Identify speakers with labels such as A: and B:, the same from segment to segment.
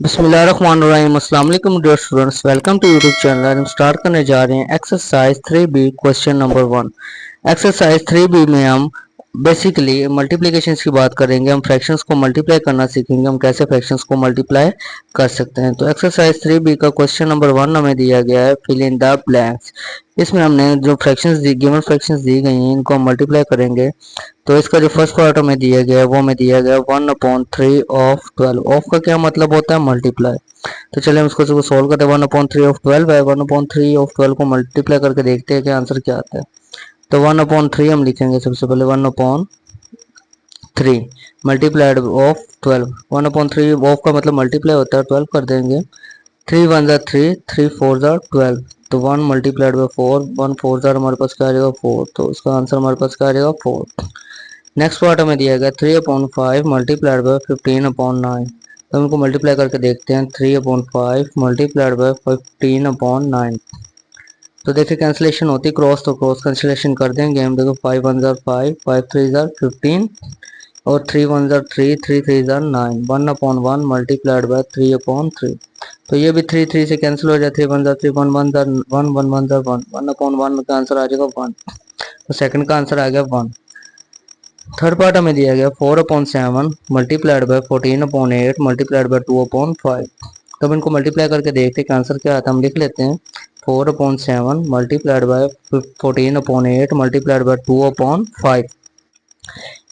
A: बिस्मिल्लाहिर्रहमानिर्रहीम। अस्सलाम वालेकुम dear students, welcome to YouTube channel. हम स्टार्ट करने जा रहे हैं exercise 3B question number 1। Exercise 3B में हम बेसिकली मल्टीप्लिकेशन की बात करेंगे। हम फ्रैक्शंस को मल्टीप्लाई करना सीखेंगे, हम कैसे फ्रैक्शंस को मल्टीप्लाई कर सकते हैं। तो एक्सरसाइज 3B का क्वेश्चन नंबर 1 हमें दिया गया है, फिल इन द ब्लैंक्स। इसमें हमने जो फ्रैक्शंस दी, गिवन फ्रैक्शंस दी गई हैं, इनको हम मल्टीप्लाई करेंगे। तो इसका जो फर्स्ट पार्ट हमें दिया गया है वो हमें दिया गया है 1/3 ऑफ 12। ऑफ का क्या मतलब होता है? मल्टीप्लाई। तो चलिए हम इसको सोल्व करते हैं। 1/3 ऑफ 12 है, 1/3 ऑफ 12 को मल्टीप्लाई करके देखते हैं कि आंसर क्या आता है। तो 1/3 हम लिखेंगे सबसे पहले, 1/3 मल्टीप्लाइड ऑफ 12। 1/3 ऑफ का मतलब मल्टीप्लाई होता है, 12 कर देंगे। 3 1 ज़ा 3, 3 4 ज़ा 12। तो 1 मल्टीप्लाइड बाई 4, 1 4 ज़ा हमारे पास क्या आ जाएगा? 4। तो इसका आंसर हमारे पास क्या आ जाएगा? 4। नेक्स्ट पार्ट हमें दिया गया 3/5 मल्टीप्लाइड बाई 15/9। तो हम इनको मल्टीप्लाई करके देखते हैं। 3/5 मल्टीप्लाइड बाई 15/9। तो देखिए कैंसिलेशन होती है क्रॉस, तो क्रॉस कैंसिलेशन कर देंगे हम। देखो 5 1 ज़ा 5, 5 3 ज़ा 15 और 3 1 ज़ा 3, 3 3 ज़ा 9। 1/1 मल्टीप्लाइड बाई 3/3। तो ये भी 3 3 से कैंसिल हो जाए। 3 1 ज़ा 3, 1 1 ज़ा 1, 1 1 ज़ा 1, 1/1 का आंसर आ जाएगा 1। तो सेकंड का आंसर आ गया 1। थर्ड पार्ट हमें दिया गया 4/7 मल्टीप्लाइड बाई 14/8 मल्टीप्लाइड बाई 2/5। तब इनको मल्टीप्लाई करके देखते हैं कि आंसर क्या आता है। हम लिख लेते हैं 4/7 मल्टीप्लाइड बाई 14/8 मल्टीप्लाइड बाई 2/5।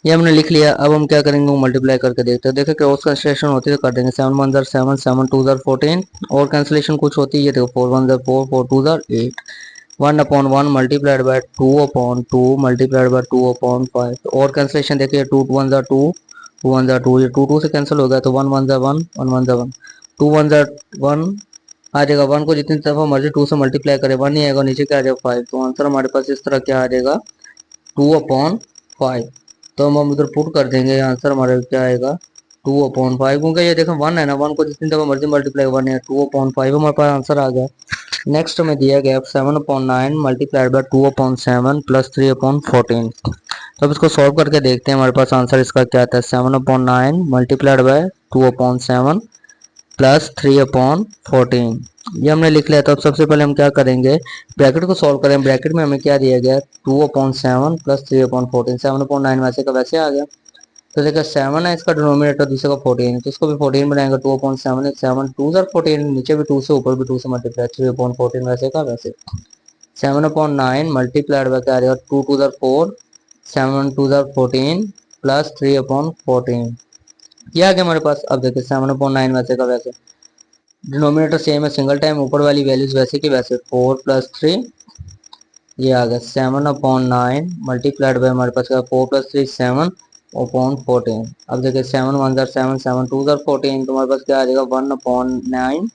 A: ये हमने लिख लिया। अब हम क्या करेंगे? मल्टीप्लाई करके देखते हैं। देखो क्रॉस कैंसिलेशन होती है तो कर देंगे। 7 1 ज़ा 7, 7 2 ज़ा 14 और कैंसिलेशन कुछ होती है। देखो 4 1 ज़ा 4, 4 2 ज़ा 8। 1/1 मल्टीप्लाइड बाय 2/2 मल्टीप्लाइड बाय 2/5 और कैंसिलेशन देखिए 2 1 ज़ा 2, 2 1 ज़ा 2, ये 2 2 से कैंसिल हो गया। तो 1 1 ज़ा 1, 1 1 ज़ा 1, 2 1 ज़ा 1 आ जाएगा। 1 को जितनी दफ़ा मर्जी 2 से मल्टीप्लाई करे 1 ही आएगा, नीचे क्या आ जाएगा 5। तो आंसर हमारे पास इस तरह क्या आ जाएगा 2/5। तो हम उधर पुट कर देंगे, आंसर हमारा क्या आएगा 2/5। क्योंकि ये देखो 1 है ना, 1 को जितनी दफ़ा मर्जी मल्टीप्लाई 1 है, 2/5 हमारे पास आंसर आ गया। नेक्स्ट हमें दिया गया 7/9 मल्टीप्लाइड बाई 2/7 प्लस 3/14। तो अब इसको सॉल्व करके देखते हैं हमारे पास आंसर इसका क्या आता है। 7/9 मल्टीप्लाइड बाई 2/7 प्लस 3/14 ये हमने लिख लिया। तो अब सबसे पहले हम क्या करेंगे, ब्रैकेट को सॉल्व करें। ब्रैकेट में हमें क्या दिया गया 2/7 प्लस 3/14। 7/9 वैसे का वैसे आ गया। तो देखिए 7 है इसका डिनोमिनेटर, दूसरे का 14 है, तो इसको भी 14 बनाएंगे। 2/7 है, 7 2 ज़ा 14, नीचे भी 2 से ऊपर भी 2 से मल्टीप्लाई, 3/14 वैसे का वैसे। 7/9 मल्टीप्लाइड बाय क्या आ जाएगा 2 2 ज़ा 4, 7 2 ज़ा 14 प्लस 3/14 ये आ गया हमारे पास। अब देखिए 7/9 वैसे का वैसे, डिनोमिनेटर सेम है, सिंगल टाइम ऊपर वाली वैल्यूज वैसे की वैसे। 4 प्लस 3 ये आ गया 7/9 मल्टीप्लाइड बाय हमारे पास 4 प्लस 3 7/14। अब देखिए 7 1 ज़ा 7, 7 2 ज़ा 14, तो हमारे पास क्या आ जाएगा 1/9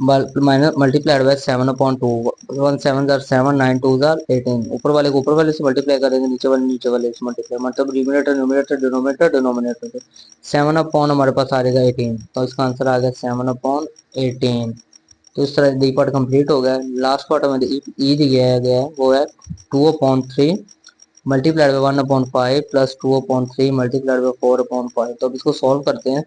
A: माइनस मल्टीप्लाइड बाय 7/2। 1 7 ज़ा 7, 9 2 ज़ा 18। ऊपर वाले को ऊपर वाले से मल्टीप्लाई करेंगे, नीचे वाले से मल्टीप्लाई, मतलब न्यूमरेटर न्यूमरेटर डिनोमिनेटर डिनोमिनेटर। 7/, हमारे पास आ जाएगा 18। तो इसका आंसर आ गया 7/18। तो इस तरह डी पार्ट कंप्लीट हो गया। लास्ट पार्ट हमें ई दिया गया है, वो है 2/3 multiplied by 1/5 plus 2/3 multiplied by 4/5। तो अब इसको सॉल्व करते हैं।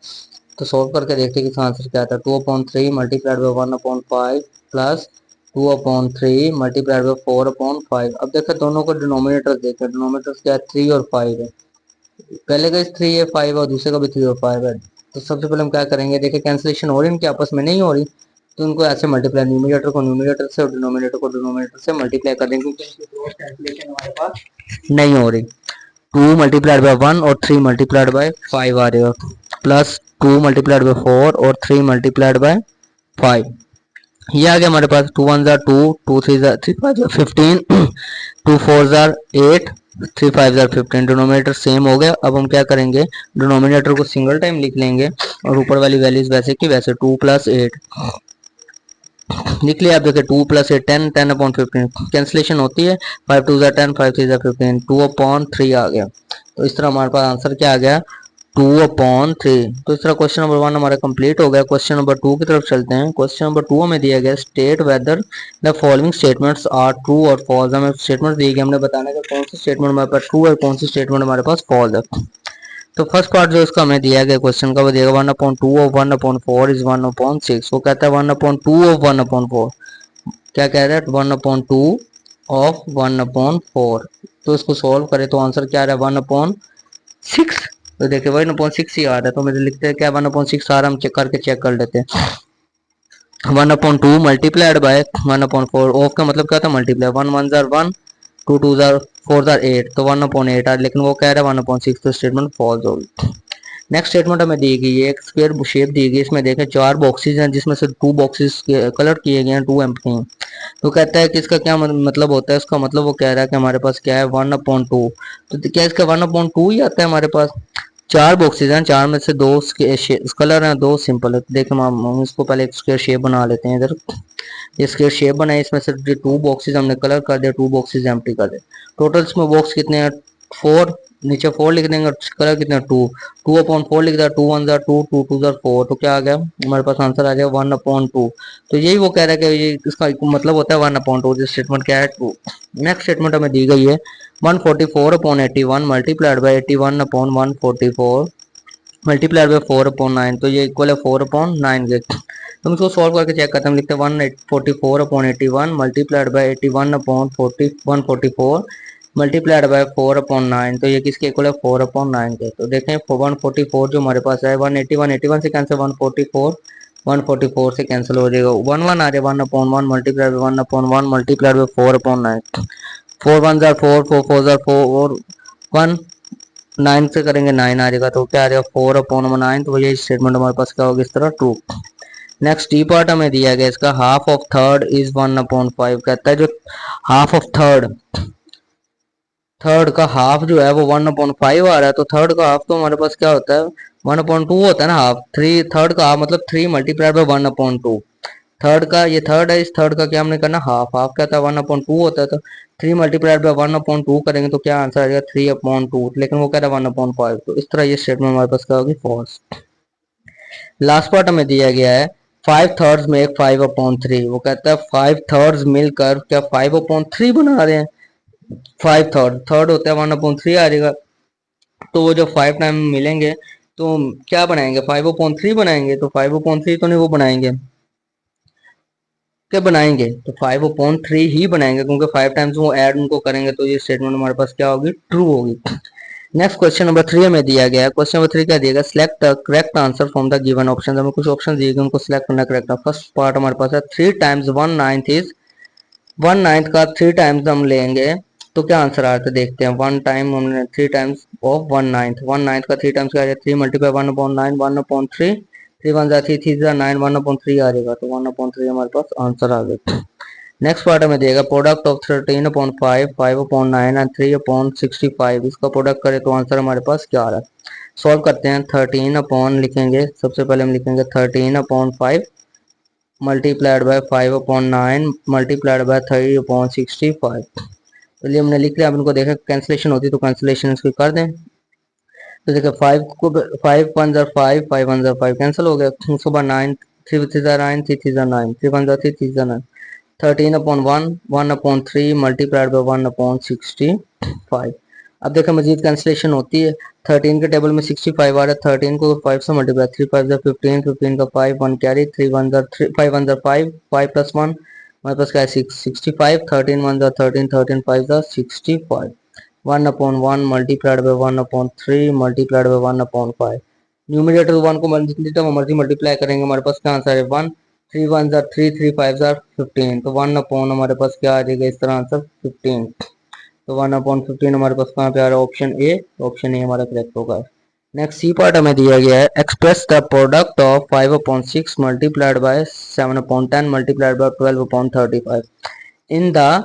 A: तो सॉल्व करके देखते हैं कि इसका आंसर क्या आता है। 2/3 multiplied by 1/5 plus 2/3 multiplied by 4/5। अब देखो दोनों को डिनोमिनेटर देखें, डिनोमिनेटर क्या है 3 और 5 है। पहले का 3 है 5 और दूसरे का भी 3 और 5 है। तो सबसे पहले हम क्या करेंगे, देखिए कैंसिलेशन हो रही है इनकी आपस में, नहीं हो रही, तो उनको ऐसे मल्टीप्लाई, न्यूमरेटर को न्यूमरेटर से और डिनोमिनेटर को डिनोमिनेटर से मल्टीप्लाई कर देंगे, क्योंकि इनकी क्रॉस कैंसिलेशन हमारे पास नहीं हो रही। 2 मल्टीप्लाइड बाय 1 और 3 मल्टीप्लाइड बाय 5 आ रहा है, प्लस 2 मल्टीप्लाइड बाय 4 और 3 मल्टीप्लाइड बाय 5। ये आ गया हमारे पास 2 1 ज़ा 2, 2 3 ज़ा 3 5 ज़ा 15, 2 4 ज़ा 8, 3 5 ज़ा 15। डिनोमिनेटर सेम हो गया। अब हम क्या करेंगे, डिनोमिनेटर को सिंगल टाइम लिख लेंगे और ऊपर वाली वैल्यूज वैसे की वैसे। 2 प्लस 8 लिख लिया। आप देखिए 2 प्लस 8 10, 10/15 कैंसिलेशन होती है। 5 2 ज़ा 10, 5 3 ज़ा 15, 2/3 आ गया। तो इस तरह हमारे पास आंसर क्या आ गया 2/3। तो इस तरह क्वेश्चन नंबर 1 हमारा कंप्लीट हो गया। क्वेश्चन नंबर 2 की तरफ चलते हैं। क्वेश्चन नंबर 2 में दिया गया state whether the following statements are true और फॉल्स। हमें स्टेटमेंट दिए गए, हमने बताना है कौन सी स्टेटमेंट हमारे पास ट्रू है, कौन सी स्टेटमेंट हमारे पास फॉल्स है। तो फर्स्ट पार्ट जो इसका हमें दिया गया क्वेश्चन का वो दिएगा 1/2 ऑफ 1/4 इज 1/6। वो कहता है 1/2 ऑफ 1/4, क्या कह रहा है 1/2 ऑफ 1/4। तो इसको सॉल्व करें तो आंसर क्या आ रहा है 1/6। तो देखिए 1/6 ही आ रहा है, तो मुझे लिखते हैं क्या 1/6 आ रहा है, हम चेक करके चेक कर लेते हैं। 1/2 मल्टीप्लाइड बाय 1/4, ऑफ का मतलब क्या था मल्टीप्लाई, 1 जार 1, 2 जार 4 जार 8, तो 1/8 आ, लेकिन वो कह रहा है 1/6, तो स्टेटमेंट फॉल्स होगी। नेक्स्ट स्टेटमेंट हमें दी गई है, एक स्क्वायर शेप दी गई, इसमें देखें 4 बॉक्सेस हैं जिसमें से 2 बॉक्सेस कलर किए गए हैं, 2 एम्प्टी हैं। तो कहता है कि इसका क्या मतलब होता है, इसका मतलब वो कह रहा है कि हमारे पास क्या है 1/2। तो क्या इसका 1/2 ही आता है हमारे पास, 4 बॉक्सेस हैं, 4 में से 2 कलर हैं, 2 सिंपल है। तो देखो हम इसको पहले एक स्क्वायर शेप बना लेते हैं। इधर ये स्क्वायर शेप बनाए, इसमें से 2 बॉक्सेस हमने कलर कर दिया, 2 बॉक्सेस एम्प्टी कर दिए। टोटल इसमें बॉक्स कितने हैं 4, नीचे 4 लिख देंगे और कलर कितना 2/4 लिख दिया, 2 1 जार 2, 2 2 जार 4, तो क्या आ गया हमारे पास आंसर आ जाएगा 1/2। तो यही वो कह रहा है कि ये इसका मतलब होता है 1/2, जिस स्टेटमेंट क्या है 2। नेक्स्ट स्टेटमेंट हमें दी गई है 144/81 मल्टीप्लाइड बाई 81/144 मल्टीप्लाइड बाई 4/9, तो ये इक्वल है 4/9 के। तो हम इसको सॉल्व करके चेक करते हैं, हम लिखते हैं 144/81 मल्टीप्लाइड बाई 81/144 मल्टीप्लाइड बाय 4/9, तो ये किसके इक्वल है 4/9 के। तो देखें 144 जो हमारे पास है 181 से कैंसिल, 144 से कैंसिल हो जाएगा, 1 1 आ जाएगा 1/1 multiplied by 1/1 multiplied by 4/9, 4 1 jar 4, 4 4 jar 4 और 1 9 से करेंगे 9 आ जाएगा, तो क्या आ जाएगा 4/9। तो ये स्टेटमेंट हमारे पास क्या होगा इस तरह ट्रू। नेक्स्ट डी पार्ट हमें दिया गया इसका, हाफ ऑफ थर्ड इज 1/5, कहता है जो हाफ ऑफ थर्ड का हाफ जो है वो 1/5 आ रहा है। तो थर्ड का हाफ तो हमारे पास क्या होता है 1/2 होता है ना हाफ, 3 थर्ड का हाफ मतलब 3 मल्टीप्लाइड बाय 1/2। थर्ड का ये थर्ड है, इस थर्ड का क्या हमने करना हाफ, हाफ क्या था 1/2 होता है, तो 3 मल्टीप्लाइड बाय 1/2 करेंगे तो क्या आंसर आ जाएगा 3/2, लेकिन वो कह रहा है 1/5। तो इस तरह ये स्टेटमेंट हमारे पास क्या होगी फॉल्स। लास्ट पार्ट हमें दिया गया है 5 थर्ड्स मेक 5/3, वो कहता है 5 थर्ड्स मिलकर क्या 5/3 बना रहे हैं। 5 थर्ड होता है 1/3 आ जाएगा, तो वो जो 5 टाइम मिलेंगे तो क्या बनाएंगे 5/3 बनाएंगे, तो 5/3 तो नहीं वो बनाएंगे, क्या बनाएंगे तो 5/3 ही बनाएंगे, क्योंकि 5 टाइम्स वो ऐड उनको करेंगे, तो ये स्टेटमेंट हमारे पास क्या होगी ट्रू होगी। नेक्स्ट क्वेश्चन नंबर 3 में दिया गया है, क्वेश्चन नंबर 3 क्या दिया गया, select the correct answer from the given option. हमें कुछ ऑप्शन दिए गए उनको सिलेक्ट करना करेक्ट है। फर्स्ट पार्ट हमारे पास है 3 टाइम्स 1/9 इज 1/9 का 3 टाइम्स हम लेंगे तो क्या आंसर आता है देखते हैं। 1 टाइम हमने 3 टाइम्स ऑफ 1/9 का 3 टाइम्स क्या आ जाएगा 3 मल्टीप्लाई 1/9 1/3, 3 1 3 3 9 1/3 आ जाएगा, तो 1/3 हमारे पास आंसर आ गया। नेक्स्ट पार्ट हमें देगा प्रोडक्ट ऑफ 13/5 5/9 एंड 3/65, इसका प्रोडक्ट करें तो आंसर हमारे पास क्या आ रहा है। सॉल्व करते हैं, 13 अपॉन लिखेंगे, सबसे पहले हम लिखेंगे 13/5 मल्टीप्लाइड बाय 5/9 मल्टीप्लाइड बाय 3/65। तो लिए हमने लिख लिया, अब इनको देखा कैंसिलेशन होती तो कैंसिलेशन इसकी कर दें। तो देखिए 5 को 5 1 जार 5 5 1 जार 5 कैंसिल हो गया, सुबह 9 3 3 jar 9 3 3 jar 9 3 1 jar 3 3 jar 9, 13/1 1/3 multiplied by 1/65। अब देखो मजीद कैंसिलेशन होती है, 13 के टेबल में 65 आ रहा है, 13 को 5 से मल्टीप्लाई 3 5 जार 15 15 का 5 1 कैरी 3 1 जार 3 5 1 जार 5 5 प्लस 1 हमारे पास क्या है 65, 13 1 jar 13 13 5 jar 65, 1/1 multiplied by 1/3 multiplied by 1/5। Numerator 1 को जितना मर्जी मल्टीप्लाई करेंगे हमारे पास क्या आंसर है 1, 3 1 जार 3 3 5 जार 15, तो 1/, हमारे पास क्या आ जाएगा इस तरह आंसर 15। तो 1/15 हमारे पास कहाँ पे आ रहा है ऑप्शन ए, ऑप्शन ए हमारा करेक्ट होगा। नेक्स्ट सी पार्ट हमें दिया गया है express the product of 5/6 multiplied by 7/10 multiplied by 12/35 in the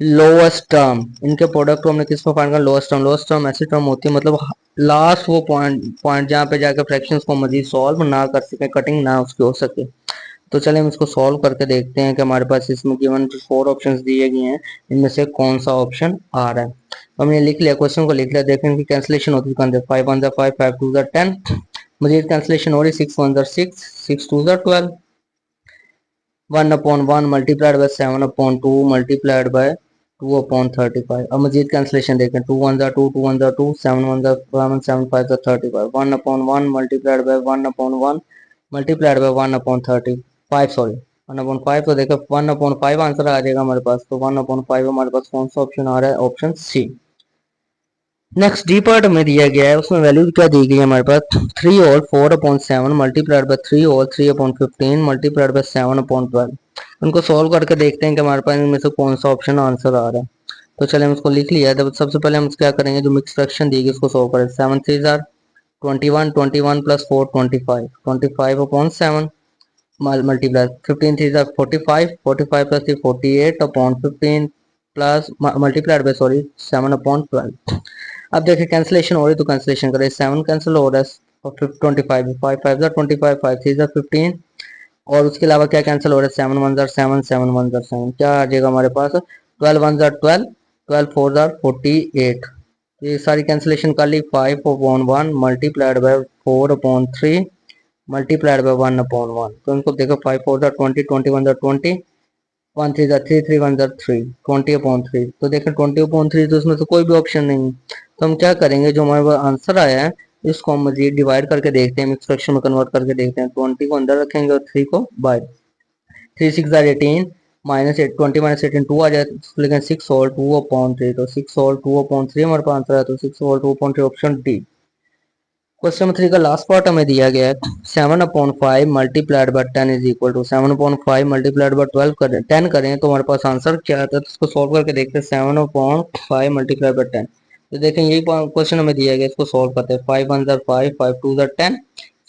A: lowest term. इनके प्रोडक्ट को हमने किस में फाइंड करना, लोएस्ट टर्म। लोएस्ट टर्म ऐसी टर्म होती है मतलब लास्ट वो पॉइंट जहाँ पे जाकर फ्रैक्शंस को मजीद सॉल्व ना कर सके, कटिंग ना उसकी हो सके। तो चले हम इसको सॉल्व करके देखते हैं कि हमारे पास इसमें गिवन 4 ऑप्शंस दिए गए हैं, इनमें से कौन सा ऑप्शन आ रहा है। तो हमने लिख लिया, क्वेश्चन को लिख लिया, देखें इनकी कैंसिलेशन होती है 5 1 जार 5 5 2 जार 10, मजीद कैंसिलेशन हो रही 6 1 jar 6 6 2 jar 12, 1/1 multiplied by 7/2 multiplied by 2/35। अब मजीद कैंसिलेशन देखें, 2 1 2, 2 1 2, 7 1 7, 7 5 35, 1/1 multiplied by 1/1 multiplied by 1/35, sorry 1/5। तो देखो 1/5 आंसर आ जाएगा हमारे पास। तो 1/5 हमारे पास कौन सा ऑप्शन आ रहा है, option c. Next d part में दिया गया है, उसमें वैल्यू क्या दी गई है हमारे पास, 3 और 4/7 मल्टीप्लाइड बाय 3 और 3/15 मल्टीप्लाइड बाय 7/12। उनको सॉल्व करके देखते हैं कि हमारे पास इनमें से कौन सा ऑप्शन आंसर आ रहा है। तो चले हम इसको लिख लिया है। तो सबसे पहले हम क्या करेंगे, जो मिक्स फ्रैक्शन दी गई उसको सॉल्व करें। 7 3 jar 21, 21 plus 4 25, 25/7 multiply 15 3 jar 45, 45 plus 3 48/15 plus multiplied by sorry 7/12। अब देखिए कैंसिलेशन हो रही, तो कैंसिलेशन करें। 7 कैंसिल हो रहा है और 25, 5 5 जार 25, 5 3 जार 15, और उसके अलावा क्या कैंसिल हो रहा है, 7 1 जार 7, 7 1 जार 7, क्या आ जाएगा हमारे पास, 12 1 जार 12, 12 4 जार 48। ये सारी कैंसिलेशन कर ली। 5/1 मल्टीप्लाइड बाय 4/3 मल्टीप्लाइड बाय 1/1। तो इनको देखो, 5 4 जार 20, 21 जार 20, 1 3 जार 3, 3 1 जार 3, 20/3। तो देखें 20/3, तो इसमें से कोई भी ऑप्शन नहीं है। तो हम क्या करेंगे, जो हमारे पास आंसर आया है इसको हम मजीद डिवाइड करके देखते हैं, मिक्स फ्रैक्शन में कन्वर्ट करके देखते हैं। 20 को अंदर रखेंगे और 3 को बाहर। 3 6 जार 18, -8 20 -18 2 आ जाए, लेकिन 6 और 2/3। तो 6 और 2/3 हमारे पास आंसर है। तो 6 और 2/3 ऑप्शन डी। क्वेश्चन नंबर 3 का लास्ट पार्ट हमें दिया गया है, 7/5 multiplied by 10 is equal to 7/5 multiplied by 12 करें, 10 करें तो हमारे पास आंसर क्या आता है। तो इसको सॉल्व करके देखते हैं। 7/5 मल्टीप्लाइड बाय 10। तो देखें यही क्वेश्चन हमें दिया गया, इसको सॉल्व करते हैं। 5 1 jar 5, 5 2 jar 10,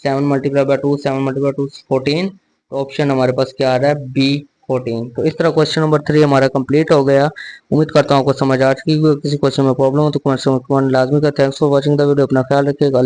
A: 7 multiplied by 2, 7 multiplied by 2 14। तो ऑप्शन हमारे पास क्या आ रहा है, बी 14। तो इस तरह क्वेश्चन नंबर 3 हमारा कंप्लीट हो गया। उम्मीद करता हूँ आपको समझ आ चुकी है। किसी क्वेश्चन में प्रॉब्लम हो तो कमेंट लाजमी का। Thanks for watching the video. अपना ख्याल रखिएगा।